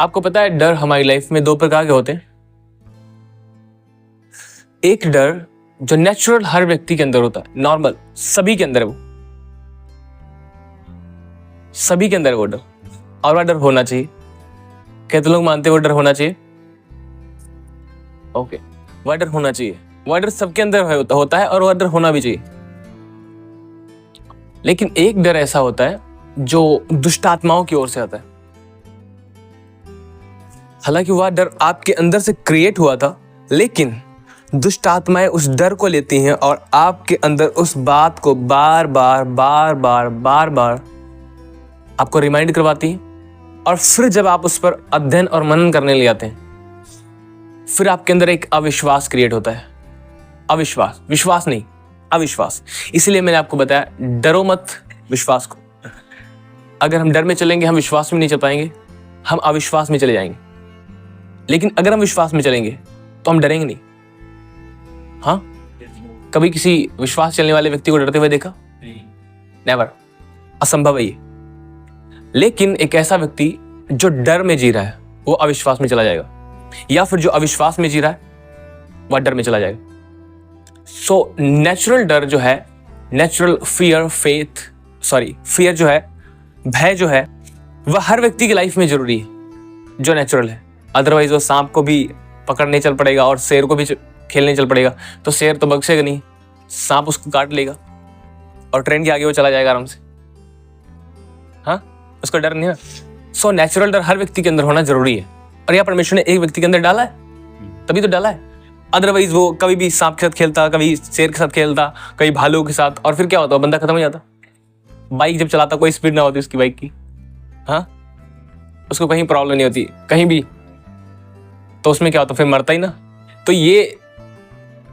आपको पता है डर हमारी लाइफ में दो प्रकार के होते हैं। एक डर जो नेचुरल हर व्यक्ति के अंदर होता है, नॉर्मल सभी के अंदर है, वो सभी के अंदर है वो डर, और वह डर होना चाहिए। कितने लोग मानते हैं वो डर होना चाहिए? ओके, वह डर होना चाहिए, वह डर सबके अंदर होता है और वह डर होना भी चाहिए। लेकिन एक डर ऐसा होता है जो दुष्ट आत्माओं की ओर से आता है। हालांकि वह डर आपके अंदर से क्रिएट हुआ था, लेकिन दुष्ट आत्माएं उस डर को लेती हैं और आपके अंदर उस बात को बार बार आपको रिमाइंड करवाती हैं। और फिर जब आप उस पर अध्ययन और मनन करने लग जाते हैं, फिर आपके अंदर एक अविश्वास क्रिएट होता है। अविश्वास, विश्वास नहीं, अविश्वास। इसलिए मैंने आपको बताया, डरो मत, विश्वास को। अगर हम डर में चलेंगे, हम विश्वास में नहीं चल पाएंगे, हम अविश्वास में चले जाएंगे। लेकिन अगर हम विश्वास में चलेंगे तो हम डरेंगे नहीं। हाँ, कभी किसी विश्वास चलने वाले व्यक्ति को डरते हुए देखा? नेवर, असंभव है ये। लेकिन एक ऐसा व्यक्ति जो डर में जी रहा है, वो अविश्वास में चला जाएगा, या फिर जो अविश्वास में जी रहा है वह डर में चला जाएगा। सो नेचुरल डर जो है, नेचुरल फियर जो है, भय जो है, वह हर व्यक्ति की लाइफ में जरूरी है, जो नेचुरल है। अदरवाइज वो सांप को भी पकड़ने चल पड़ेगा और शेर को भी खेलने चल पड़ेगा, तो शेर तो बख्शेगा नहीं, सांप उसको काट लेगा और ट्रेन के आगे वो चला जाएगा आराम से। हाँ, उसको डर नहीं है। सो नेचुरल डर हर व्यक्ति के अंदर होना जरूरी है, और यह परमेश्वर ने एक व्यक्ति के अंदर डाला है, तभी तो डाला है। अदरवाइज वो कभी भी सांप के साथ खेलता, कभी शेर के साथ खेलता, कभी भालू के साथ, और फिर क्या होता, बंदा खत्म हो जाता। बाइक जब चलाता, कोई स्पीड ना होती उसकी बाइक की, हाँ, उसको कहीं प्रॉब्लम नहीं होती कहीं भी, तो उसमें क्या होता, फिर मरता ही ना। तो ये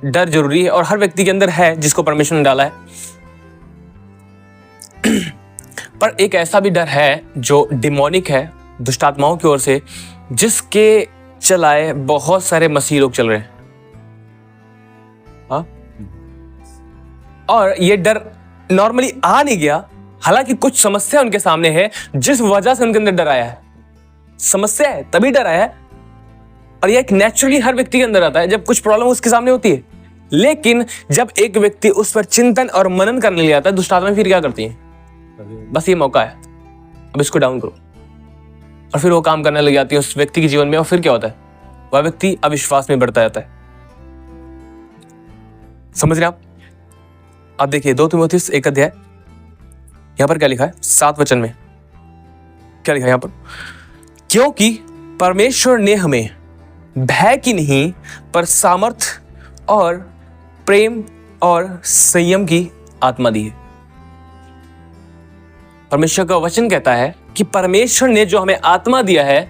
डर जरूरी है और हर व्यक्ति के अंदर है, जिसको परमेश्वर ने डाला है। पर एक ऐसा भी डर है जो डिमोनिक है, दुष्ट आत्माओं की ओर से, जिसके चलाए बहुत सारे मसीह लोग चल रहे हैं। हाँ? और ये डर नॉर्मली आ नहीं गया, हालांकि कुछ समस्या उनके सामने है जिस वजह से उनके अंदर डर आया है। समस्या है तभी डर आया है, और यह एक नेचुरली हर व्यक्ति के अंदर आता है जब कुछ प्रॉब्लम उसके सामने होती है। लेकिन जब एक व्यक्ति उस पर चिंतन और मनन करने लग जाता है, दुष्ट आत्माएं फिर क्या करती हैं? बस ये मौका है, अब इसको डाउन करो, और फिर वो काम करने लग जाती है उस व्यक्ति के जीवन में। और फिर क्या होता है, वह व्यक्ति अविश्वास में बढ़ता जाता है। समझ रहे आप देखिए 2 तीमुथियुस 1 अध्याय, यहां पर क्या लिखा है 7 वचन में, क्या लिखा है यहां पर? क्योंकि परमेश्वर ने हमें भय की नहीं पर सामर्थ और प्रेम और संयम की आत्मा दी है। परमेश्वर का वचन कहता है कि परमेश्वर ने जो हमें आत्मा दिया है,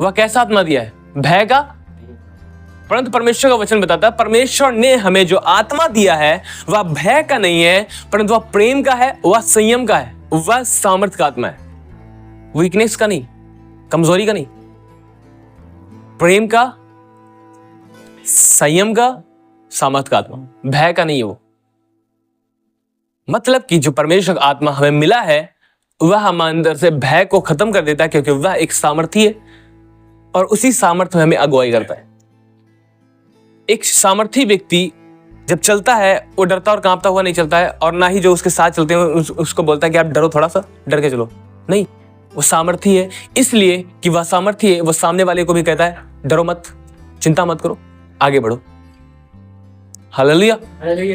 वह कैसा आत्मा दिया है? भय का। परंतु परमेश्वर का वचन बताता है परमेश्वर ने हमें जो आत्मा दिया है वह भय का नहीं है, परंतु वह प्रेम का है, वह संयम का है, वह सामर्थ का आत्मा है। वीकनेस का नहीं, कमजोरी का नहीं, प्रेम का, संयम का, सामर्थ का आत्मा, भय का नहीं है वो। मतलब कि जो परमेश्वर का आत्मा हमें मिला है, वह हमारे अंदर से भय को खत्म कर देता है, क्योंकि वह एक सामर्थी है और उसी सामर्थ्य में हमें अगुवाई करता है। एक सामर्थी व्यक्ति जब चलता है, वो डरता और कांपता हुआ नहीं चलता है, और ना ही जो उसके साथ चलते हैं उसको बोलता है कि आप डरो, थोड़ा सा डर के चलो। नहीं, वो सामर्थी है, इसलिए कि वह सामर्थी है, वो सामने वाले को भी कहता है डरो मत, चिंता मत करो, आगे बढ़ो। हालेलुया।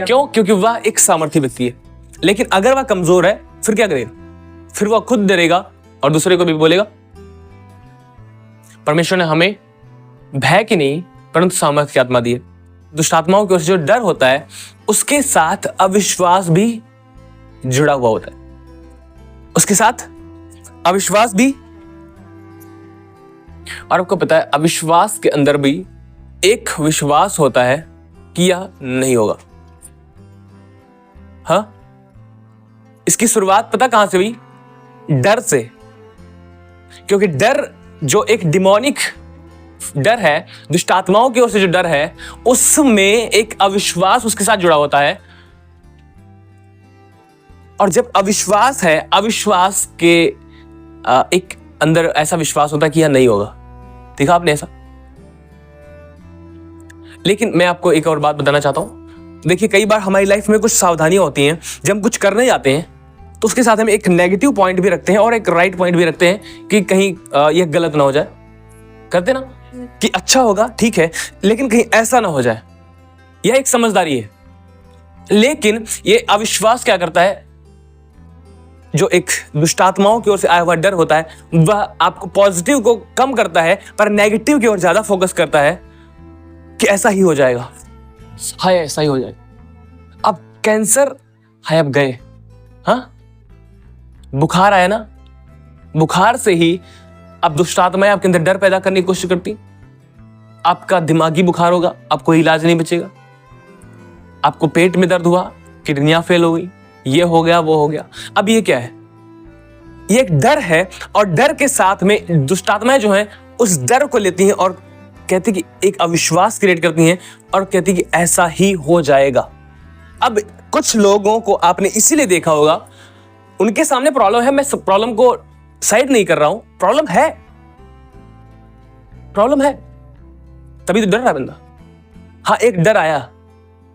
क्यों? क्योंकि वह एक सामर्थी व्यक्ति है। लेकिन अगर वह कमजोर है, फिर क्या करेगा? फिर वह खुद डरेगा और दूसरे को भी बोलेगा। परमेश्वर ने हमें भय की नहीं परंतु सामर्थ की आत्मा दी है। दुष्ट आत्माओं की ओर से जो डर होता है, उसके साथ अविश्वास भी जुड़ा हुआ होता है, उसके साथ अविश्वास भी। और आपको पता है, अविश्वास के अंदर भी एक विश्वास होता है कि यह नहीं होगा। हाँ, इसकी शुरुआत पता कहां से हुई? डर से। क्योंकि डर जो एक डिमोनिक डर है, दुष्ट आत्माओं की ओर से जो डर है, उसमें एक अविश्वास उसके साथ जुड़ा होता है। और जब अविश्वास है, अविश्वास के एक अंदर ऐसा विश्वास होता है कि यह नहीं होगा, देखा आपने ऐसा? लेकिन मैं आपको एक और बात बताना चाहता हूं। देखिए, कई बार हमारी लाइफ में कुछ सावधानियां होती हैं। जब हम कुछ करने जाते हैं तो उसके साथ हम एक नेगेटिव पॉइंट भी रखते हैं और एक राइट पॉइंट भी रखते हैं कि कहीं यह गलत ना हो जाए। करते ना कि अच्छा होगा, ठीक है, लेकिन कहीं ऐसा ना हो जाए। यह एक समझदारी है। लेकिन यह अविश्वास क्या करता है, जो एक दुष्टात्माओं की ओर से आया हुआ डर होता है, वह आपको पॉजिटिव को कम करता है पर नेगेटिव की ओर ज्यादा फोकस करता है कि ऐसा ही हो जाएगा, हाय ऐसा ही हो जाएगा। अब कैंसर हाय अब गए, हाँ, बुखार आया ना, बुखार से ही अब दुष्टात्माएं आपके अंदर डर पैदा करने की कोशिश करती। आपका दिमागी बुखार होगा, आपको इलाज नहीं बचेगा। आपको पेट में दर्द हुआ, किडनियां फेल हो गई, ये हो गया, वो हो गया। अब ये क्या है? ये एक डर है और डर के साथ में दुष्टात्माएं जो हैं उस डर को लेती हैं और कहती कि एक अविश्वास क्रिएट करती हैं और कहती कि ऐसा ही हो जाएगा। अब कुछ लोगों को आपने इसीलिए देखा होगा, उनके सामने प्रॉब्लम है, मैं प्रॉब्लम को साइड नहीं कर रहा हूं, प्रॉब्लम है, तभी तो डर रहा है बंदा। हाँ, एक डर आया,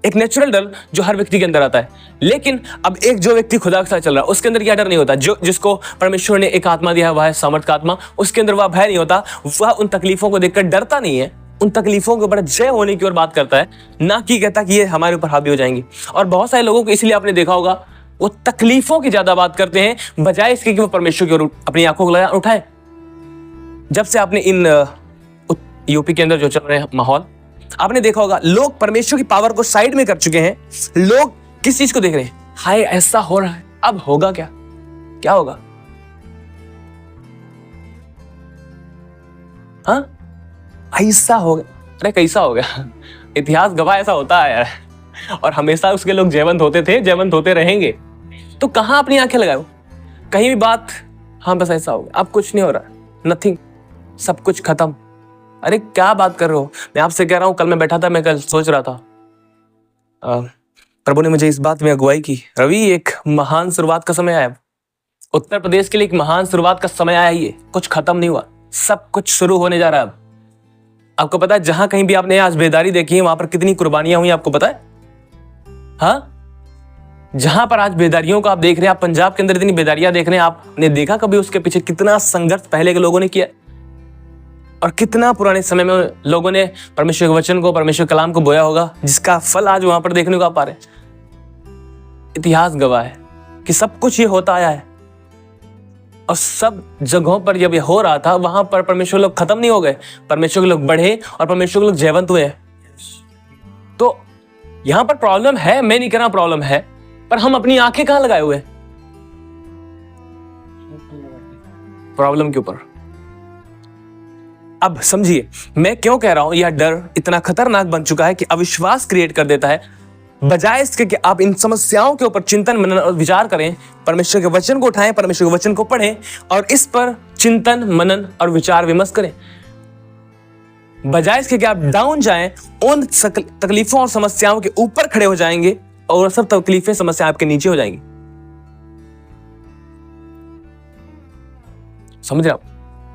एक नेचुरल डर जो हर व्यक्ति के अंदर आता है। लेकिन अब एक जो व्यक्ति खुदा के साथ चल रहा है उसके अंदर क्या डर नहीं होता। जो जिसको परमेश्वर ने एक आत्मा दिया है, वह है सामर्थ का आत्मा, उसके अंदर वह भय नहीं होता। वह उन तकलीफों को देखकर डरता नहीं है, उन तकलीफों के ऊपर जय होने की ओर बात करता है, ना कि कहता कि ये हमारे ऊपर हावी हो जाएंगी। और बहुत सारे लोगों को इसलिए आपने देखा होगा, वो तकलीफों की ज्यादा बात करते हैं बजाय इसके कि वो परमेश्वर की ओर अपनी आंखों को उठाए। जब से आपने इन यूपी के अंदर जो चल रहे हैं माहौल, आपने देखा होगा लोग परमेश्वर की पावर को साइड में कर चुके हैं। लोग किस चीज को देख रहे हैं? हाय ऐसा हो रहा है, अब होगा क्या? क्या होगा? हाँ, ऐसा हो गया, अरे कैसा हो गया? इतिहास गवाह ऐसा होता है यार, और हमेशा उसके लोग जयवंत होते थे, जयवंत होते रहेंगे। तो कहां अपनी आंखें लगाओ? कहीं भी बात, हाँ बस ऐसा हो गया, अब कुछ नहीं हो रहा, नथिंग, सब कुछ खत्म। अरे क्या बात कर रहे हो? मैं आपसे कह रहा हूं, कल मैं बैठा था, मैं कल सोच रहा था, प्रभु ने मुझे इस बात में अगुवाई की, रवि एक महान शुरुआत का समय आया, उत्तर प्रदेश के लिए एक महान शुरुआत का समय आया। ये कुछ खत्म नहीं हुआ, सब कुछ शुरू होने जा रहा है। अब आपको पता है, जहां कहीं भी आपने आज बेदारी देखी है, वहां पर कितनी कुर्बानियां हुई, आपको पता है? हाँ, जहां पर आज बेदारियों को आप देख रहे हैं, आप पंजाब के अंदर इतनी बेदारियां देख रहे हैं, आपने देखा कभी उसके पीछे कितना संघर्ष पहले के लोगों ने किया और कितना पुराने समय में लोगों ने परमेश्वर के वचन को, परमेश्वर कलाम को बोया होगा, जिसका फल आज वहां पर देखने को आप पा रहे हैं। इतिहास गवाह है कि सब कुछ ये होता आया है, और सब जगहों पर जब ये हो रहा था, वहां पर परमेश्वर लोग खत्म नहीं हो गए, परमेश्वर के लोग बढ़े और परमेश्वर के लोग जयवंत हुए। तो यहां पर प्रॉब्लम है, मैं नहीं कह रहा प्रॉब्लम है, पर हम अपनी आंखें कहां लगाए हुए? प्रॉब्लम के ऊपर। अब समझिए मैं क्यों कह रहा हूं, यह डर इतना खतरनाक बन चुका है कि अविश्वास क्रिएट कर देता है। बजाय इसके कि आप इन समस्याओं के ऊपर चिंतन मनन और विचार करें, परमेश्वर के वचन को उठाएं, परमेश्वर के वचन को पढ़ें और इस पर चिंतन मनन और विचार विमर्श करें। बजाय इसके कि आप डाउन जाएं, उन तकलीफों और समस्याओं के ऊपर खड़े हो जाएंगे और सब तकलीफें समस्याएं आपके नीचे हो जाएंगी। समझ रहे आप?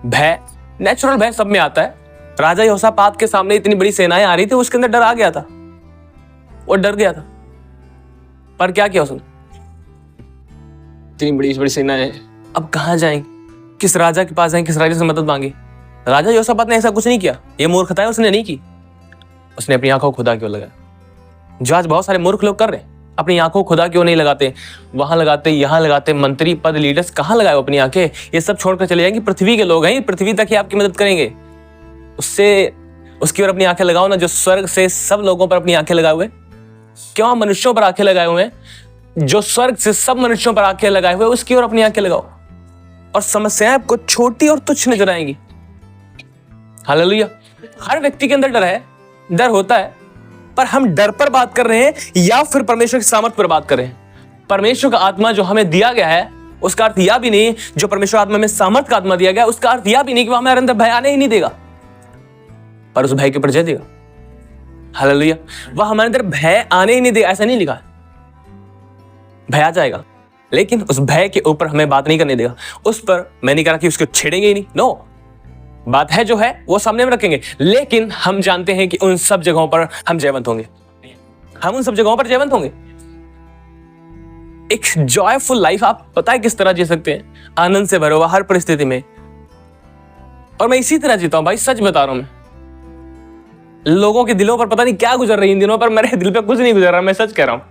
भय, नेचुरल भय सब में आता है। राजा यहोशापात के सामने इतनी बड़ी सेनाएं आ रही थी, उसके अंदर डर आ गया था, वो डर गया था। पर क्या किया उसने? इतनी बड़ी सेनाएं, अब कहां जाएंगे? किस राजा के पास जाएंगे? किस राजा से मदद मांगे? राजा यहोशापात ने ऐसा कुछ नहीं किया, ये मूर्खता उसने नहीं की। उसने अपनी आंखों खुदा की ओर लगाया, जो आज बहुत सारे मूर्ख लोग कर रहे हैं। अपनी आंखों खुदा क्यों नहीं लगाते? वहां लगाते, यहां लगाते, मंत्री पद, लीडर्स, कहां लगाए अपनी आंखें? ये सब छोड़कर चले जाएंगे। पृथ्वी के लोग हैं, पृथ्वी तक ही आपकी मदद करेंगे। उसकी ओर अपनी आंखें लगाओ ना, जो स्वर्ग से सब लोगों पर अपनी आंखें लगाए हुए। क्यों आप मनुष्यों पर आंखें लगाए हुए हैं? जो स्वर्ग से सब मनुष्यों पर आंखें लगाए हुए, उसकी ओर अपनी आंखें लगाओ और समस्याएं आपको छोटी और तुच्छ नजर आएंगी। हालेलुया। हर व्यक्ति के अंदर डर है, डर होता है, पर हम डर पर बात कर रहे हैं या फिर परमेश्वर की सामर्थ पर बात कर रहे हैं? परमेश्वर का आत्मा जो हमें दिया गया है, उसका अर्थ यह भी नहीं, जो परमेश्वर आत्मा में सामर्थ का आत्मा दिया गया, उसका अर्थ यह भी नहीं कि वह हमारे अंदर भय आने ही नहीं देगा, पर उस भय के ऊपर जय देगा। हालेलुया। वह हमारे अंदर भय आने ही नहीं देगा, ऐसा नहीं लिखा। भय आ जाएगा, लेकिन उस भय के ऊपर हमें बात नहीं करने देगा। उस पर मैं नहीं कह रहा कि उसको छेड़ेंगे ही नहीं, नो, बात है जो है वो सामने में रखेंगे, लेकिन हम जानते हैं कि उन सब जगहों पर हम जयवंत होंगे। हम उन सब जगहों पर जयवंत होंगे। एक जॉयफुल लाइफ आप पता है किस तरह जी सकते हैं? आनंद से भरा हुआ हर परिस्थिति में। और मैं इसी तरह जीता हूं भाई, सच बता रहा हूं मैं। लोगों के दिलों पर पता नहीं क्या गुजर रही इन दिनों पर, मेरे दिल पे कुछ नहीं गुजर रहा, मैं सच कह रहा हूं।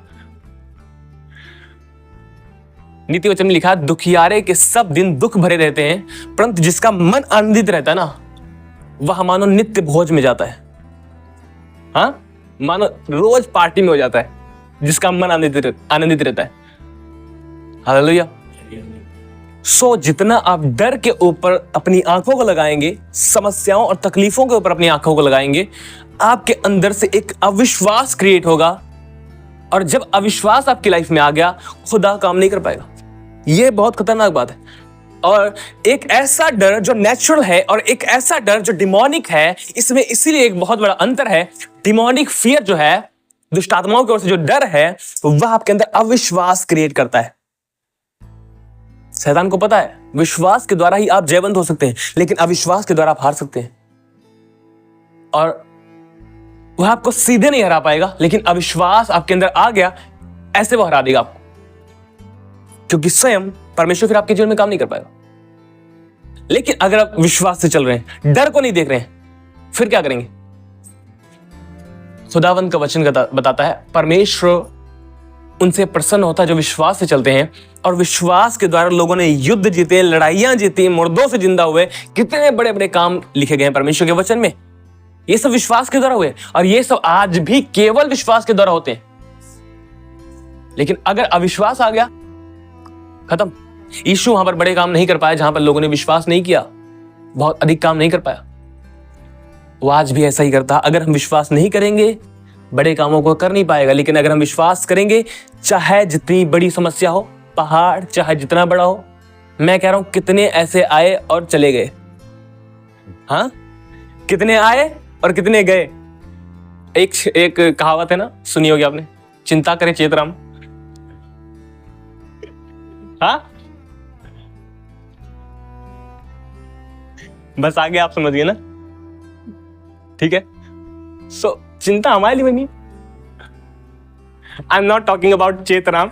नीति वचन में लिखा है, दुखियारे के सब दिन दुख भरे रहते हैं, परंतु जिसका मन आनंदित रहता है ना, वह मानो नित्य भोज में जाता है। हाँ, मानो रोज पार्टी में हो जाता है, जिसका मन आनंदित रहता है। हालेलुया। सो जितना आप डर के ऊपर अपनी आंखों को लगाएंगे, समस्याओं और तकलीफों के ऊपर अपनी आंखों को लगाएंगे, आपके अंदर से एक अविश्वास क्रिएट होगा। और जब अविश्वास आपकी लाइफ में आ गया, खुदा काम नहीं कर पाएगा। यह बहुत खतरनाक बात है। और एक ऐसा डर जो नेचुरल है और एक ऐसा डर जो डिमोनिक है, इसमें इसीलिए एक बहुत बड़ा अंतर है। डिमोनिक फियर जो है, दुष्ट आत्माओं की ओर से जो डर है, वह आपके अंदर अविश्वास क्रिएट करता है। शैतान को पता है विश्वास के द्वारा ही आप जयवंत हो सकते हैं, लेकिन अविश्वास के द्वारा आप हार सकते हैं। और वह आपको सीधे नहीं हरा पाएगा, लेकिन अविश्वास आपके अंदर आ गया, ऐसे वो हरा देगा आपको, क्योंकि स्वयं परमेश्वर फिर आपके जीवन में काम नहीं कर पाएगा। लेकिन अगर आप विश्वास से चल रहे हैं, डर को नहीं देख रहे हैं, फिर क्या करेंगे? खुदावंत का वचन बताता है, परमेश्वर उनसे प्रसन्न होता है जो विश्वास से चलते हैं। और विश्वास के द्वारा लोगों ने युद्ध जीते, लड़ाइयां जीती, मुर्दों से जिंदा हुए, कितने बड़े बड़े काम लिखे गए हैं परमेश्वर के वचन में। ये सब विश्वास के द्वारा हुए, और ये सब आज भी केवल विश्वास के द्वारा होते हैं। लेकिन अगर अविश्वास आ गया, खत्म। यीशु वहां पर बड़े काम नहीं कर पाया जहां पर लोगों ने विश्वास नहीं किया, बहुत अधिक काम नहीं कर पाया। वो आज भी ऐसा ही करता। अगर हम विश्वास नहीं करेंगे, बड़े कामों को कर नहीं पाएगा। लेकिन अगर हम विश्वास करेंगे, चाहे जितनी बड़ी समस्या हो, पहाड़ चाहे जितना बड़ा हो, मैं कह रहा हूं कितने ऐसे आए और चले गए। हाँ, कितने आए और कितने गए। एक कहावत है ना, सुनी होगी आपने, चिंता करे चेतराम। हाँ, बस आगे आप समझ गए ना, ठीक है। सो चिंता हमारे लिए बनी। I am not talking about Chetram,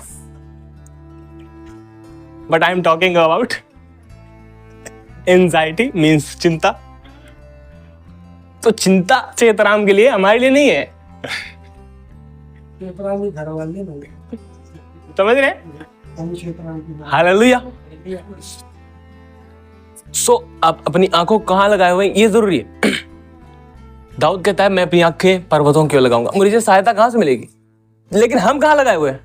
but I am talking about anxiety, means चिंता। तो चिंता चेतराम के लिए, हमारे लिए नहीं है। समझ रहे? हालेलुया। सो आप अपनी आंखों कहां लगाए हुए हैं, ये जरूरी है। दाऊद कहता है, मैं अपनी आंखें पर्वतों की ओर लगाऊंगा, मुझे सहायता कहां से मिलेगी। लेकिन हम कहां लगाए हुए हैं?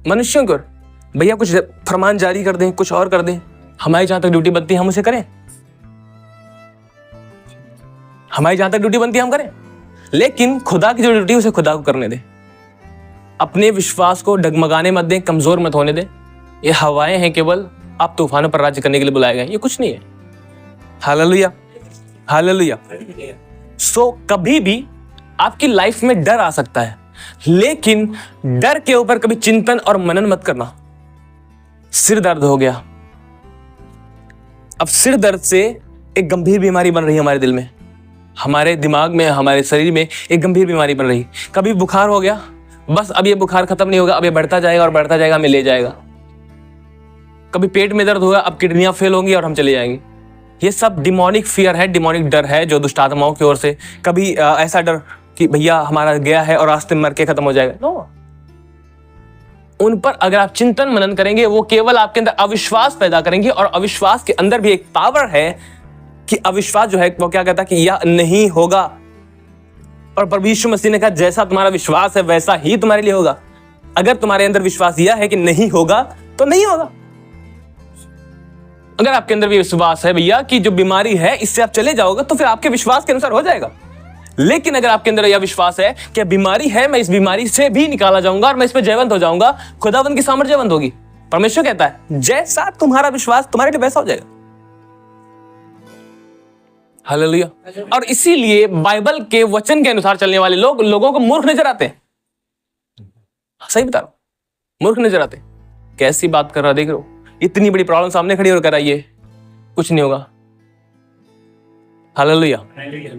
मनुष्यों की ओर। भैया कुछ फरमान जारी कर दें, कुछ और कर दें, हमारी जहां तक ड्यूटी बनती है हम उसे करें। हमारी जहां तक ड्यूटी बनती है हम करें, लेकिन खुदा की जो ड्यूटी है उसे खुदा को करने दें। अपने विश्वास को डगमगाने मत दें, कमजोर मत होने दें। ये हवाएं हैं केवल, आप तूफानों पर राज्य करने के लिए बुलाए गए, ये कुछ नहीं है। Hallelujah, hallelujah. सो कभी भी आपकी लाइफ में डर आ सकता है, लेकिन डर के ऊपर कभी चिंतन और मनन मत करना। सिर दर्द हो गया, अब सिर दर्द से एक गंभीर बीमारी बन रही है हमारे दिल में, हमारे दिमाग में, हमारे शरीर में एक गंभीर बीमारी बन रही। कभी बुखार हो गया, बस अब ये बुखार खत्म नहीं होगा, अब ये बढ़ता जाएगा और बढ़ता जाएगा, हमें ले जाएगा। कभी पेट में दर्द होगा, अब किडनियां फेल होंगी और हम चले जाएंगे। ये सब डिमोनिक फियर है, डिमोनिक डर है जो दुष्ट आत्माओं की ओर से। कभी ऐसा डर कि भैया हमारा गया है और रास्ते में मर के खत्म हो जाएगा, नो। उन पर अगर आप चिंतन मनन करेंगे, वो केवल आपके अंदर अविश्वास पैदा करेंगे। और अविश्वास के अंदर भी एक पावर है कि अविश्वास जो है वो क्या कहता है कि यह नहीं होगा। और प्रभु यीशु मसीह ने कहा, जैसा तुम्हारा विश्वास है वैसा ही तुम्हारे लिए होगा। अगर तुम्हारे अंदर विश्वास यह है कि नहीं होगा, तो नहीं होगा। अगर आपके अंदर भी विश्वास है भैया कि जो बीमारी है इससे आप चले जाओगे, तो फिर आपके विश्वास के अनुसार हो जाएगा। लेकिन अगर आपके अंदर यह विश्वास है कि बीमारी है, मैं इस बीमारी से भी निकाला जाऊंगा और मैं इस पे जयवंत हो जाऊंगा, खुदावंत की सामर्थ जयवंत होगी। परमेश्वर कहता है, जैसा तुम्हारा विश्वास तुम्हारे लिए वैसा हो जाएगा। हालेलुया। और इसीलिए बाइबल के वचन के अनुसार चलने वाले लोग लोगों को मूर्ख नजर आते हैं। सही बता रहा हूं, मूर्ख नजर आते हैं। कैसी बात कर रहा, देख रहे हो, इतनी बड़ी प्रॉब्लम सामने खड़ी होकर आई है, कुछ नहीं होगा। हालेलुया।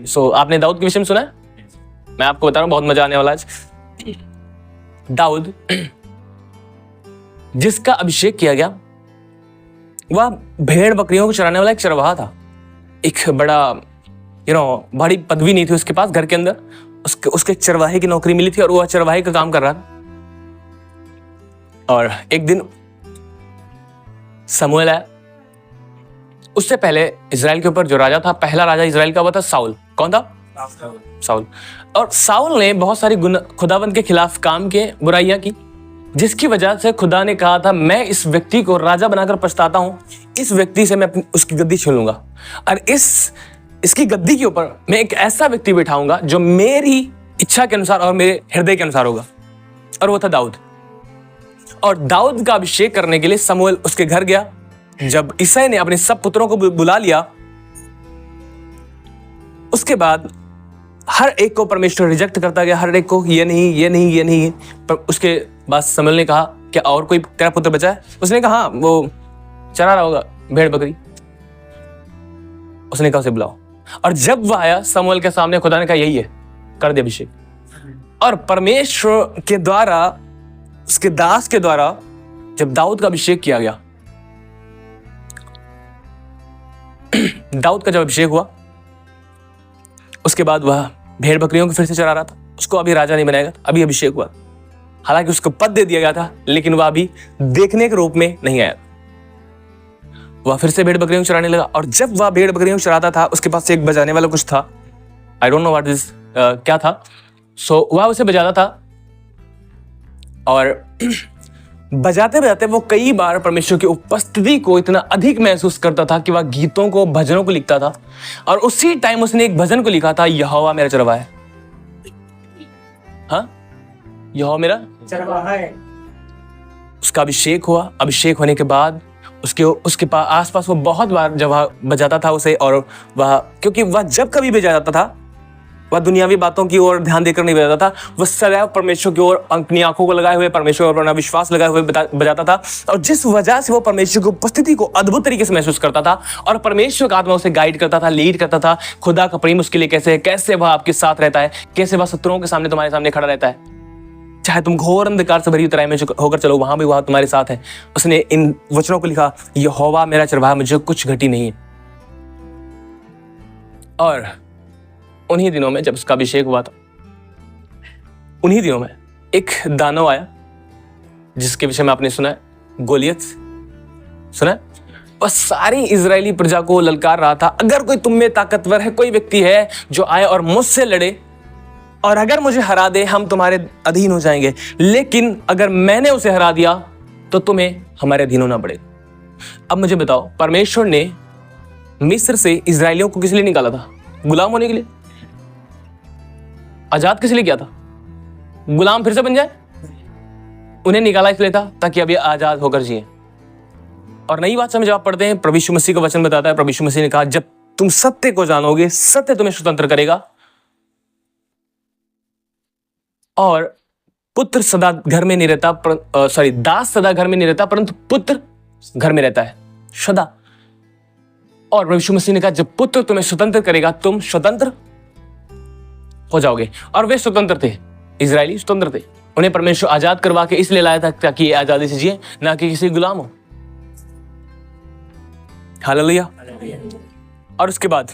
सो आपने दाऊद के विषय में सुना है? मैं आपको बता रहा हूं, बहुत मजा आने वाला आज। दाऊद जिसका अभिषेक किया गया वह भेड़ बकरियों को चराने वाला एक चरवाहा था। एक बड़ा बड़ी पदवी नहीं थी उसके पास घर के अंदर, उसके चरवाहे की नौकरी मिली थी और वह चरवाहे का काम कर रहा था। और एक दिन समूएल आया। उससे पहले इजराइल के ऊपर जो राजा था, पहला राजा इजराइल का, वो था साउल। कौन था? साउल। और साउल ने बहुत सारी खुदावंद के खिलाफ काम किए, बुराइयां की, जिसकी वजह से खुदा ने कहा था मैं इस व्यक्ति को राजा बनाकर पछताता हूं, इस व्यक्ति से मैं उसकी गद्दी छीन लूंगा और इसकी गद्दी के ऊपर मैं एक ऐसा व्यक्ति बिठाऊंगा जो मेरी इच्छा के अनुसार और मेरे हृदय के अनुसार होगा। और वो था दाऊद। और दाऊद का अभिषेक करने के लिए समूएल उसके घर गया। जब ईसाई ने अपने सब पुत्रों को बुला लिया, उसके बाद हर एक को परमेश्वर रिजेक्ट करता गया, हर एक को ये नहीं ये नहीं ये नहीं। पर उसके बाद समूएल ने कहा क्या और कोई तेरा पुत्र बचा है? उसने कहा हाँ, वो चरा रहा होगा भेड़ बकरी। उसने कहा उसे बुलाओ। और जब वह आया समूएल के सामने, खुदा ने कहा यही है, कर दे अभिषेक। और परमेश्वर के द्वारा, उसके दास के द्वारा जब दाऊद का अभिषेक किया गया, दाऊद का जब अभिषेक हुआ, उसके बाद वह भेड़ बकरियों को फिर से चरा रहा था। उसको अभी राजा नहीं बनाएगा, अभी अभिषेक हुआ। हालांकि उसको पद दे दिया गया था, लेकिन वह अभी देखने के रूप में नहीं आया। वह फिर से भेड़ बकरियों को चराने लगा। और जब वह भेड़ बकरियों को चराता था, उसके पास एक बजाने वाला कुछ था, I don't know what is, क्या था। सो वह उसे बजाता था और बजाते बजाते वो कई बार परमेश्वर की उपस्थिति को इतना अधिक महसूस करता था कि वह गीतों को, भजनों को लिखता था। और उसी टाइम उसने एक भजन को लिखा था, यहोवा मेरा चरवाहा है। हाँ, यहोवा मेरा चरवाहा है। उसका अभिषेक हुआ। अभिषेक होने के बाद उसके आसपास वो बहुत बार जब वह बजाता था उसे, और वह, क्योंकि वह जब कभी भी बजाता था, वह दुनियावी बातों की ओर ध्यान देकर नहीं बजाता था। वह सदैव परमेश्वर की ओर अपनी आंखों को लगाए हुए, परमेश्वर पर अपना विश्वास लगाए हुए बजाता था। और जिस वजह से वो परमेश्वर की उपस्थिति को अद्भुत तरीके से महसूस करता था, और परमेश्वर का आत्मा उसे गाइड करता था, लीड करता था। खुदा का प्रेम उसके लिए कैसे है, कैसे वह आपके साथ रहता है, कैसे वह शत्रुओं के सामने, तुम्हारे सामने खड़ा रहता है। चाहे तुम घोर अंधकार से भरी तराई में होकर चलो, वहां भी वह तुम्हारे साथ है। उसने इन वचनों को लिखा, यहोवा मेरा चरवाहा, मुझे कुछ घटी नहीं है। और उन्हीं दिनों में जब उसका अभिषेक हुआ था, उन्हीं दिनों में एक दानव आया, जिसके विषय में आपने सुना है, गोलियत। सुना है? वह सारी इजरायली प्रजा को ललकार रहा था, अगर कोई तुम में ताकतवर है, कोई व्यक्ति है जो आए और मुझसे लड़े, और अगर मुझे हरा दे, हम तुम्हारे अधीन हो जाएंगे। लेकिन अगर मैंने उसे हरा दिया तो तुम्हें हमारे अधीन होना पड़ेगा। अब मुझे बताओ, परमेश्वर ने मिस्र से इजरायलियों को किस लिए निकाला था? गुलाम होने के लिए। आजाद किस लिए किया था? गुलाम फिर से बन जाए? उन्हें निकाला इसलिए था ताकि अब ये आजाद होकर जिए। और नई बात में जब आप पढ़ते हैं, प्रभु यीशु मसीह का वचन बताता है, प्रभु यीशु मसीह ने कहा, जब तुम सत्य को जानोगे, सत्य तुम्हें स्वतंत्र करेगा। और पुत्र सदा घर में नहीं रहता, दास सदा घर में नहीं रहता, परंतु पुत्र घर में रहता है सदा। और प्रभु यीशु मसीह ने कहा, जब पुत्र तुम्हें स्वतंत्र करेगा, तुम स्वतंत्र हो जाओगे। और वे स्वतंत्र थे, इजरायली स्वतंत्र थे। उन्हें परमेश्वर आजाद करवा के इसलिए लाया था ताकि ये आजादी से जिए, ना कि किसी गुलाम हो। हालेलुया। और उसके बाद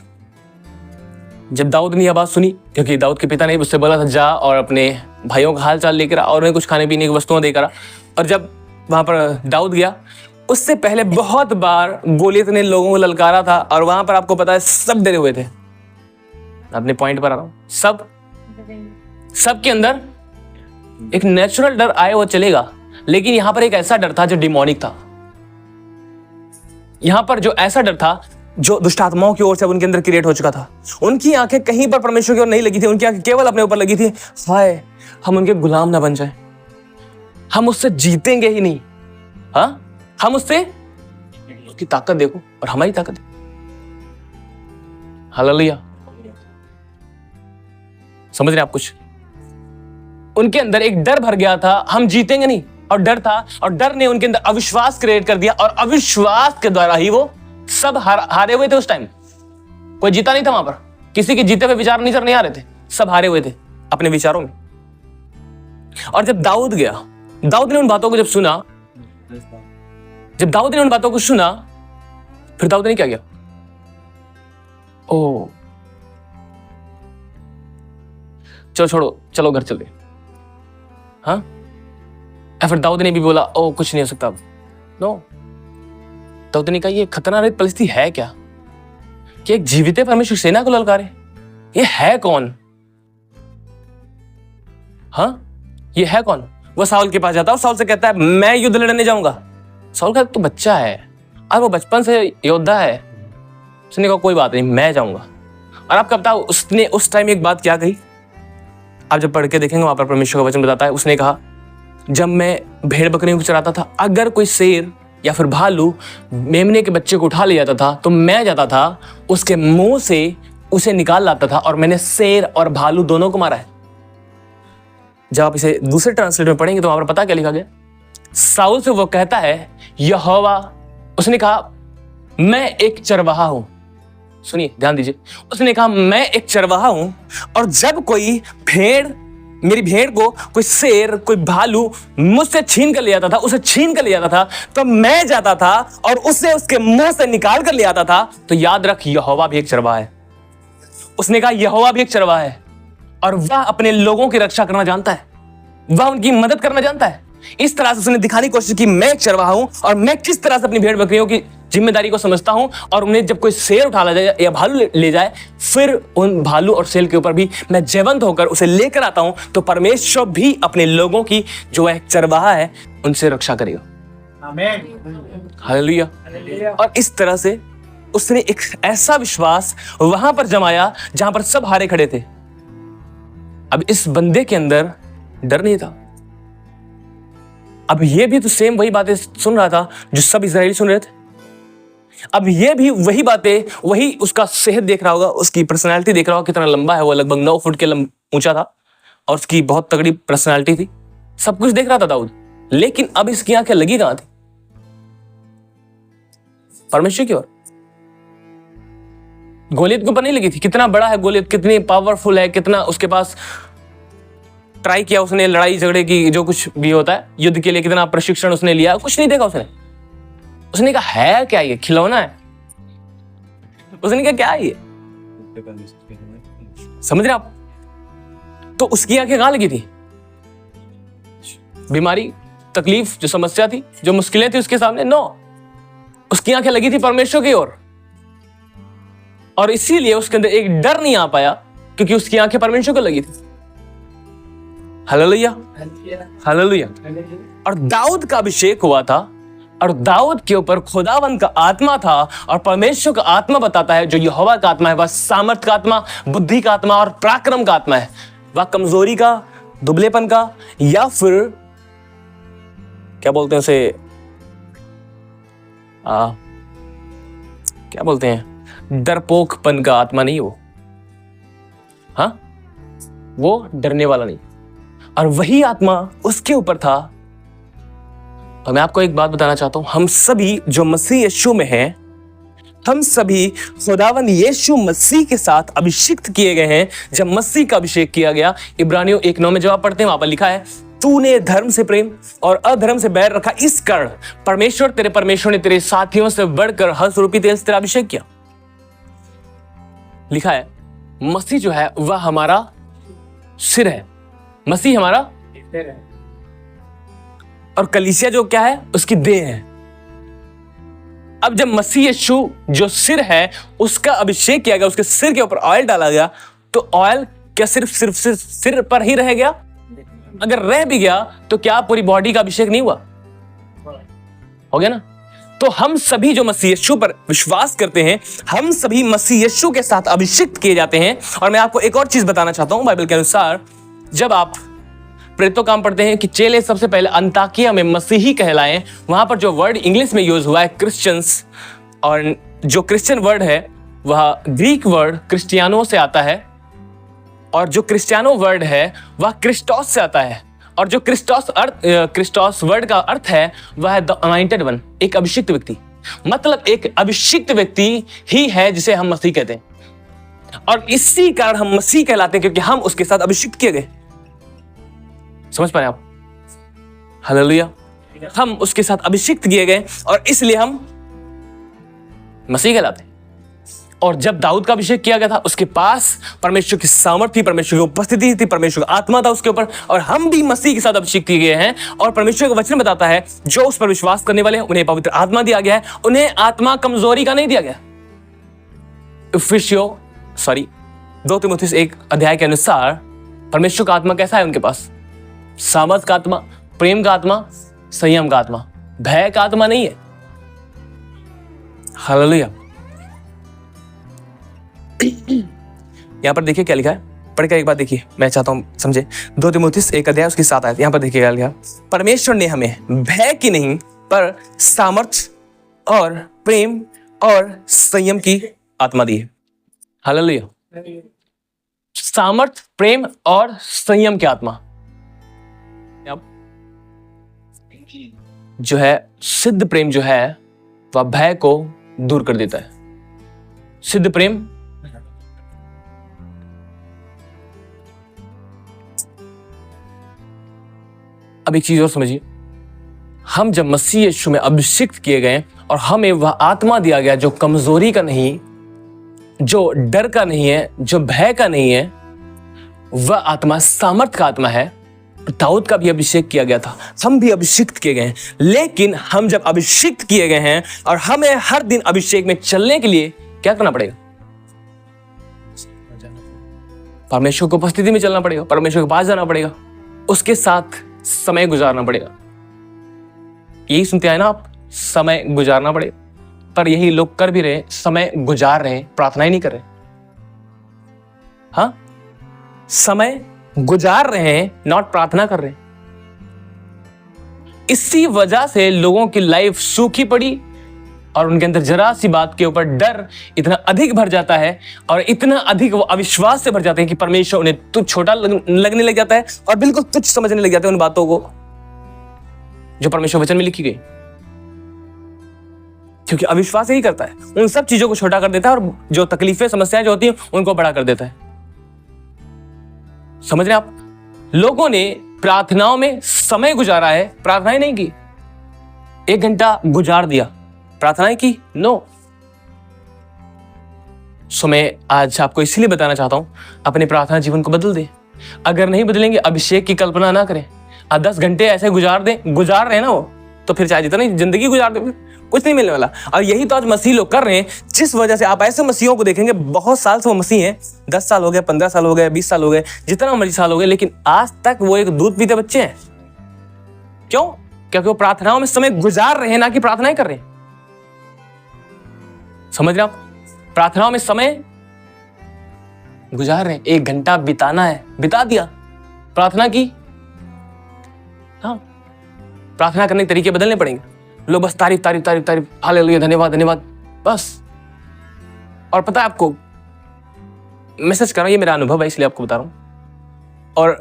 जब दाऊद ने यह बात सुनी, क्योंकि दाऊद के पिता ने उससे बोला था, जा और अपने भाइयों का हाल चाल लेकर आ और उन्हें कुछ खाने पीने की वस्तुएं देकर आ। और जब वहां पर दाऊद गया, उससे पहले बहुत बार गोलियत ने लोगों को ललकारा था, और वहां पर आपको पता है सब डरे हुए थे। अपने पॉइंट पर आ रहा हूं, सब के अंदर एक नेचुरल डर आए वो चलेगा, लेकिन यहां पर एक ऐसा डर था जो डिमोनिक था। यहां पर जो ऐसा डर था जो दुष्ट आत्माओं की ओर से उनके अंदर क्रिएट हो चुका था। उनकी आंखें कहीं पर परमेश्वर की ओर नहीं लगी थी, उनकी आंखें केवल अपने ऊपर लगी थी। हाय, हम उनके गुलाम ना बन जाए, हम उससे जीतेंगे ही नहीं। हाँ, हम उससे, उसकी ताकत देखो और हमारी ताकत देखो। हालेलुया। समझ रहे आप कुछ? उनके अंदर एक डर भर गया था, हम जीतेंगे नहीं, और डर था, और डर ने उनके अंदर अविश्वास क्रिएट कर दिया, और अविश्वास के द्वारा ही वो सब हारे हुए थे उस टाइम। कोई जीता नहीं था वहां पर, किसी के जीते हुए विचार नजर नहीं आ रहे थे, सब हारे हुए थे अपने विचारों में। और जब दाऊद गया, दाऊद ने उन बातों को जब सुना, जब दाऊद ने उन बातों को सुना, फिर दाऊद ने क्या किया? ओ चलो छोड़ो, चलो घर चलते। हाँ, फिर दाऊद ने भी बोला ओ कुछ नहीं हो सकता। नो, दाऊद ने कहा ये खतरनाक परिस्थिति है क्या कि एक जीवित परमेश्वर सेना को ललकारे? ये है कौन? हाँ, ये है कौन? वो साउल के पास जाता है और साउल से कहता है मैं युद्ध लड़ने जाऊंगा। साउल का तो बच्चा है और वो बचपन से योद्धा है। उसने कहा कोई बात नहीं, मैं जाऊंगा। और आपका बताओ उसने उस टाइम एक बात क्या कही? आप जब पढ़ के देखेंगे वहां पर परमेश्वर का वचन बताता है, उसने कहा जब मैं भेड़ बकरियों को चराता था, अगर कोई शेर या फिर भालू मेमने के बच्चे को उठा ले जाता था तो मैं जाता था, उसके मुंह से उसे निकाल लाता था और मैंने शेर और भालू दोनों को मारा है। जब आप इसे दूसरे ट्रांसलेट में पढ़ेंगे तो वहां पर पता क्या लिखा गया? साउल से वो कहता है यहोवा, उसने कहा मैं एक चरवाहा हूं। सुनिए, ध्यान दीजिए, उसने कहा मैं एक चरवाहा हूं और जब कोई भेड़, मेरी भेड़ को कोई शेर, कोई भालू मुझसे छीन कर ले आता था, उसे छीन कर ले आता था, तो मैं जाता था और उसे उसके मुंह से निकाल कर ले आता था। तो याद रख, यहोवा भी एक चरवाहा है। उसने कहा यहोवा भी एक चरवाहा है और वह अपने लोगों की रक्षा करना जानता है, वह उनकी मदद करना जानता है। इस तरह से उसने दिखाने की कोशिश की मैं एक चरवाहा हूं और मैं किस तरह से अपनी भेड़ बकरियों की जिम्मेदारी को समझता हूं, और उन्हें जब कोई शेर उठा ले जाए या भालू ले जाए, फिर उन भालू और शेर के ऊपर भी मैं जयवंत होकर उसे लेकर आता हूं। तो परमेश्वर भी अपने लोगों की, जो एक चरवाहा है, उनसे रक्षा करेगा। आमीन, हालेलुया। और इस तरह से उसने एक ऐसा विश्वास वहां पर जमाया जहां पर सब हारे खड़े थे। अब इस बंदे के अंदर डर नहीं था। अब ये भी तो सेम वही बातें सुन रहा था जो सब इजरायली सुन रहे थे। अब ये भी वही बातें, वही उसका सेहत देख रहा होगा, उसकी पर्सनालिटी देख रहा होगा, कितना लंबा है वो, लगभग 9 फुट के ऊंचा था और उसकी बहुत तगड़ी पर्सनालिटी थी। सब कुछ देख रहा था दाऊद, लेकिन अब इसकी आंखें लगी कहां थी? परमेश्वर की ओर। गोलियत के ऊपर नहीं लगी थी। कितना बड़ा है गोलियत, कितनी पावरफुल है, कितना उसके पास ट्राई किया उसने लड़ाई झगड़े की, जो कुछ भी होता है युद्ध के लिए, कितना प्रशिक्षण उसने लिया, कुछ नहीं देखा उसने। उसने कहा है क्या ये, खिलौना है? उसने कहा क्या है ये? समझ रहे आप? तो उसकी आंखें कहां लगी थी? बीमारी, तकलीफ, जो समस्या थी, जो मुश्किलें थी उसके सामने, नो, उसकी आंखें लगी थी परमेश्वर की ओर। और इसीलिए उसके अंदर एक डर नहीं आ पाया, क्योंकि उसकी आंखें परमेश्वर को लगी थी। Hallelujah, hallelujah. और दाऊद का अभिषेक हुआ था और दाऊद के ऊपर खुदावंद का आत्मा था, और परमेश्वर का आत्मा बताता है जो यहोवा का आत्मा है वह सामर्थ का आत्मा, बुद्धि का आत्मा और पराक्रम का आत्मा है। वह कमजोरी का, दुबलेपन का, या फिर क्या बोलते हैं उसे, क्या बोलते हैं, डरपोकपन का आत्मा नहीं वो। हाँ, वो डरने वाला नहीं, और वही आत्मा उसके ऊपर था। और मैं आपको एक बात बताना चाहता हूं, हम सभी जो मसीह यीशु में हैं, हम सभी खुदावंद यीशु मसीह के साथ अभिषिक्त किए गए हैं। जब मसीह का अभिषेक किया गया, इब्रानियों 1:9 में जब आप पढ़ते हैं, वहां पर लिखा है तूने धर्म से प्रेम और अधर्म से बैर रखा, इस कारण परमेश्वर, तेरे परमेश्वर ने तेरे साथियों से बढ़कर हर्ष रूपी तेल से तेरा अभिषेक किया। लिखा है मसीह जो है वह हमारा सिर है, मसीह हमारा सिर है, और कलीसिया जो क्या है, उसकी देह है। अब जब मसीह यीशु जो सिर है उसका अभिषेक किया गया, उसके सिर के ऊपर ऑयल डाला गया, तो ऑयल क्या सिर्फ सिर पर ही रह गया? अगर रह भी गया तो क्या पूरी बॉडी का अभिषेक नहीं हुआ? हो गया ना? तो हम सभी जो मसीह यीशु पर विश्वास करते हैं, हम सभी मसीह यीशु के साथ अभिषिक्त किए जाते हैं। और मैं आपको एक और चीज बताना चाहता हूं, बाइबल के अनुसार जब आप प्रेरितों काम पढ़ते हैं कि चेले सबसे पहले अंताकिया में मसीही कहलाएं, वहां पर जो वर्ड इंग्लिश में यूज हुआ है क्रिश्चियंस, और जो क्रिश्चियन वर्ड है वह ग्रीक वर्ड क्रिस्टियानो से आता है, और जो क्रिस्टियानो वर्ड है वह क्रिस्टोस से आता है, और जो क्रिस्टोस वर्ड का अर्थ है वह है द अनॉइंटेड वन, एक अभिषिक्त व्यक्ति। मतलब एक अभिषिक्त व्यक्ति ही है जिसे हम मसीह कहते हैं। और इसी कारण हम मसीह कहलाते हैं, क्योंकि हम उसके साथ अभिषिक्त किए गए। समझ पाए आप? हालेलुया। हम उसके साथ अभिषिक्त किए गए और इसलिए हम मसीह कहलाते हैं। और जब दाऊद का अभिषेक किया गया था, उसके पास परमेश्वर की सामर्थ थी, परमेश्वर की उपस्थिति थी, परमेश्वर का आत्मा था उसके ऊपर। और हम भी मसीह के साथ अभिषेक किए गए हैं। और परमेश्वर का वचन बताता है जो उस पर विश्वास करने वाले हैं उन्हें पवित्र आत्मा दिया गया है। उन्हें आत्मा कमजोरी का नहीं दिया गया। 2 तीमुथियुस 1 अध्याय के अनुसार परमेश्वर का आत्मा कैसा है उनके पास? सामर्थ का आत्मा, प्रेम का आत्मा, संयम का आत्मा, भय का आत्मा नहीं है। हालेलुया। यहां पर देखिए क्या लिखा है, पढ़कर एक बार देखिए, मैं चाहता हूं समझे। 2 तीमुथियुस 1 अध्याय उसकी 7 आयत, यहां पर देखिए क्या लिखा। परमेश्वर ने हमें भय की नहीं पर सामर्थ और प्रेम और संयम की आत्मा दी है। हालेलुया। सामर्थ, प्रेम और संयम की आत्मा जो है, सिद्ध प्रेम जो है वह भय को दूर कर देता है। सिद्ध प्रेम अब एक चीज और समझिए, हम जब मसीह यीशु में अभिषिक्त किए गए और हमें वह आत्मा दिया गया जो कमजोरी का नहीं, जो डर का नहीं है, जो भय का नहीं है, वह आत्मा सामर्थ का आत्मा है। दाऊद का भी अभिषेक किया गया था, हम भी अभिषिक्त किए गए हैं। लेकिन हम जब अभिषिक्त किए गए हैं और हमें हर दिन अभिषेक में चलने के लिए क्या करना पड़ेगा? परमेश्वर की उपस्थिति में चलना पड़ेगा, परमेश्वर के पास जाना पड़ेगा, उसके साथ समय गुजारना पड़ेगा। यही सुनते आए ना आप, समय गुजारना पड़ेगा। पर यही लोग कर भी रहे, समय गुजार रहे, प्रार्थना ही नहीं कर रहे। हाँ, समय गुजार रहे हैं, नॉट प्रार्थना कर रहे। इसी वजह से लोगों की लाइफ सूखी पड़ी और उनके अंदर जरा सी बात के ऊपर डर इतना अधिक भर जाता है और इतना अधिक वो अविश्वास से भर जाते हैं कि परमेश्वर उन्हें तुच्छ छोटा लगने लग जाता है और बिल्कुल तुच्छ समझने लग जाते हैं उन बातों को जो परमेश्वर वचन में लिखी गई। क्योंकि अविश्वास यही करता है, उन सब चीजों को छोटा कर देता है और जो तकलीफें, समस्याएं जो होती हैं उनको बड़ा कर देता है। समझ रहे आप? लोगों ने प्रार्थनाओं में समय गुजारा है, प्रार्थनाएं नहीं की। 1 घंटा गुजार दिया, प्रार्थनाएं की? नो। सो मैं आज आपको इसलिए बताना चाहता हूं, अपने प्रार्थना जीवन को बदल दें। अगर नहीं बदलेंगे, अभिषेक की कल्पना ना करें। 10 घंटे ऐसे गुजार रहे हैं ना वो, तो फिर चाहे जितना जिंदगी गुजार दे, कुछ नहीं मिलने वाला। और यही तो आज मसीह लोग कर रहे हैं, जिस वजह से आप ऐसे मसीहों को देखेंगे, बहुत साल से वो मसीह हैं, 10 साल हो गए, 15 साल हो गए, 20 साल हो गए, जितना मर्जी साल हो गए, लेकिन आज तक वो एक दूध पीते बच्चे हैं। क्यों? क्योंकि वो प्रार्थनाओं में समय गुजार रहे हैं, ना कि प्रार्थनाएं कर रहे हैं। समझ रहे आप? प्रार्थनाओं में समय गुजार रहे हैं। 1 घंटा बिताना है, बिता दिया, प्रार्थना की। हाँ, प्रार्थना करने के तरीके बदलने पड़ेंगे। लोग बस तारीफ तारीफ तारीफ तारीफ, हालेलुया, धन्यवाद धन्यवाद, बस। और पता है आपको, मैसेज कर रहा हूं, ये मेरा अनुभव है इसलिए आपको बता रहा हूं। और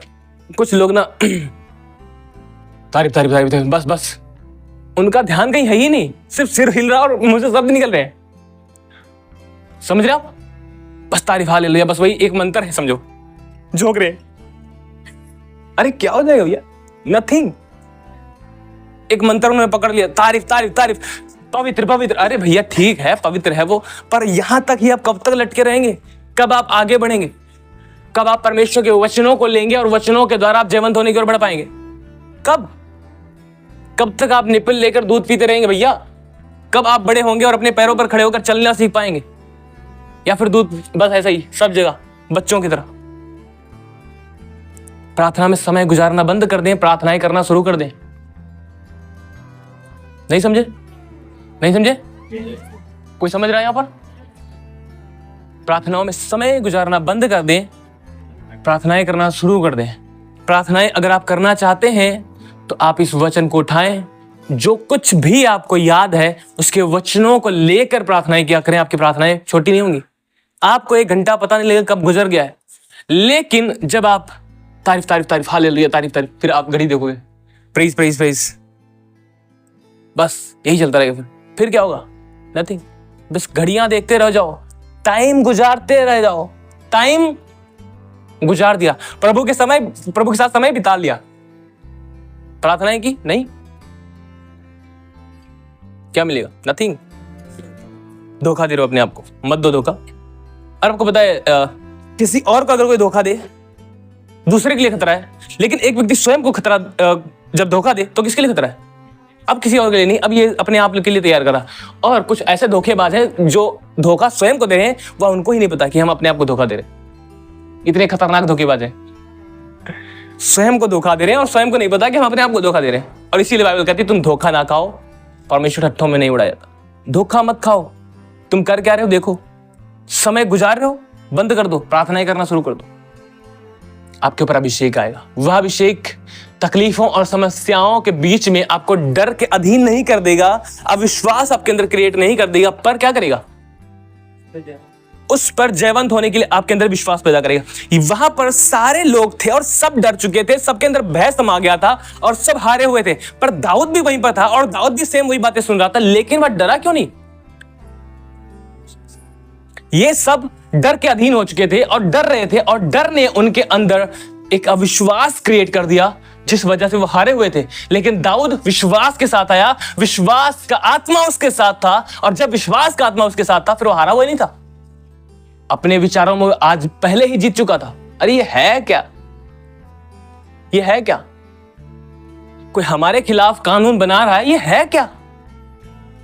कुछ लोग ना तारीफ तारीफ तारीफ तारीफ, बस बस, उनका ध्यान कहीं है ही नहीं, सिर्फ सिर हिल रहा और मुंह से शब्द निकल रहे हैं। समझ रहे आप? बस तारीफ, हालेलुया, बस वही एक मंत्र है, समझो, झोंक रहे। अरे क्या हो जाएगा भैया? नथिंग। एक मंत्र उन्होंने पकड़ लिया, तारीफ तारीफ तारीफ, पवित्र पवित्र। अरे भैया ठीक है, पवित्र है वो, पर यहां तक ही आप कब तक लटके रहेंगे? कब आप आगे बढ़ेंगे? कब आप परमेश्वर के वचनों को लेंगे और वचनों के द्वारा आप जीवंत होने की ओर बढ़ पाएंगे? कब तक आप निपल लेकर दूध पीते रहेंगे भैया? कब आप बड़े होंगे और अपने पैरों पर खड़े होकर चलना सीख पाएंगे? या फिर दूध बस ऐसा ही सब जगह बच्चों की तरह? प्रार्थना में समय गुजारना बंद कर दें, प्रार्थनाएं करना शुरू कर दें। नहीं समझे? नहीं समझे? कोई समझ रहा है यहां पर? प्रार्थनाओं में समय गुजारना बंद कर दें, प्रार्थनाएं करना शुरू कर दें। प्रार्थनाएं अगर आप करना चाहते हैं तो आप इस वचन को उठाएं, जो कुछ भी आपको याद है उसके वचनों को लेकर प्रार्थनाएं किया करें। आपकी प्रार्थनाएं छोटी नहीं होंगी। आपको 1 घंटा पता नहीं लगेगा कब गुजर गया है, लेकिन जब आप तारीफ तारीफ तारीफ, हालेलुया, तारीफ तारीफ, फिर आप घड़ी देखोगे, प्रेज प्रेज प्रेज, बस यही चलता रहेगा। फिर क्या होगा? नथिंग। बस घड़ियां देखते रह जाओ, टाइम गुजारते रह जाओ, टाइम गुजार दिया, प्रभु के साथ समय बिता लिया, प्रार्थनाएं की, नहीं, क्या मिलेगा? नथिंग। धोखा दे रहे हो अपने आप को, मत दो धोखा। और आपको पता है किसी और को अगर कोई धोखा दे, दूसरे के लिए खतरा है, लेकिन एक व्यक्ति स्वयं को खतरा जब धोखा दे तो किसके लिए खतरा है? अब किसी और के लिए नहीं, अब ये अपने आप के लिए तैयार करा। और कुछ ऐसे धोखेबाज हैं जो धोखा स्वयं को दे रहे हैं, वह उनको ही नहीं पता कि हम अपने आप को धोखा दे रहे हैं। इतने खतरनाक धोखेबाज हैं, स्वयं को धोखा दे रहे हैं और स्वयं को नहीं पता कि हम अपने आप को धोखा दे रहे हैं। और इसीलिए बाइबल कहती है तुम धोखा ना खाओ, परमेश्वर हत्थों में नहीं उड़ाया जाता। धोखा मत खाओ। तुम कर क्या रहे हो देखो, समय गुजार रहे हो, बंद कर दो, प्रार्थनाएं करना शुरू कर दो, आपके ऊपर अभिषेक आएगा। वह अभिषेक तकलीफों और समस्याओं के बीच में आपको डर के अधीन नहीं कर देगा, अविश्वास आपके अंदर क्रिएट नहीं कर देगा, पर क्या करेगा? उस पर जयवंत होने के लिए आपके अंदर विश्वास पैदा करेगा। वहां पर सारे लोग थे और सब डर चुके थे, सबके अंदर भय समा गया था और सब हारे हुए थे, पर दाऊद भी वहीं पर था और दाऊद भी सेम वही बातें सुन रहा था, लेकिन वह डरा क्यों नहीं? ये सब डर के अधीन हो चुके थे और डर रहे थे, और डर ने उनके अंदर एक अविश्वास क्रिएट कर दिया, जिस वजह से वो हारे हुए थे। लेकिन दाऊद विश्वास के साथ आया, विश्वास का आत्मा उसके साथ था, और जब विश्वास का आत्मा उसके साथ था फिर वो हारा हुआ नहीं था। अपने विचारों में आज पहले ही जीत चुका था। अरे ये है क्या? ये है क्या? कोई हमारे खिलाफ कानून बना रहा है? ये है क्या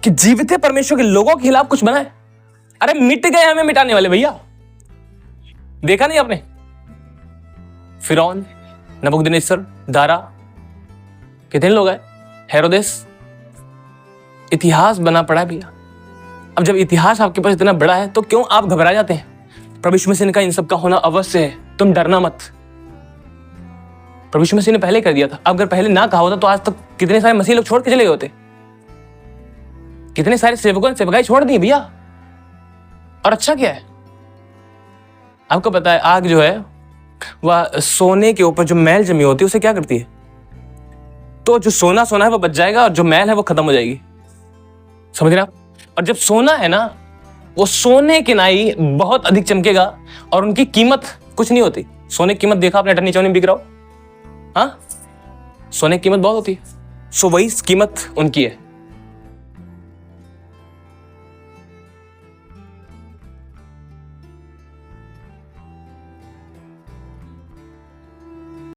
कि जीवित परमेश्वर के लोगों के खिलाफ कुछ बना है? अरे मिट गए हमें मिटाने वाले भैया, देखा नहीं आपने? फिरौन, नबूकदनेस्सर, दारा, कितने लोग हैं, हेरोदेस, इतिहास बना पड़ा है भैया। अब जब इतिहास आपके पास इतना बड़ा है तो क्यों आप घबरा जाते हैं? प्रभु यीशु मसीह का इन सब का होना अवश्य है, तुम डरना मत। प्रभु यीशु मसीह ने पहले कर दिया था, अगर पहले ना कहा होता तो आज तक कितने सारे मसीह लोग छोड़ के चले गए होते, कितने सारे सेवकों ने सेवकाई छोड़ दी भैया। और अच्छा क्या है? आपको पता है आग जो है वह सोने के ऊपर जो मैल जमी होती है उसे क्या करती है? तो जो सोना है वो बच जाएगा और जो मैल है वो खत्म हो जाएगी। समझ रहे आप? और जब सोना है ना, वो सोने के नाई बहुत अधिक चमकेगा और उनकी कीमत कुछ नहीं होती। सोने की कीमत देखा आपने, अटनी चौनी बिक रहा हो, हाँ, सोने की कीमत बहुत होती है। सो वही कीमत उनकी है।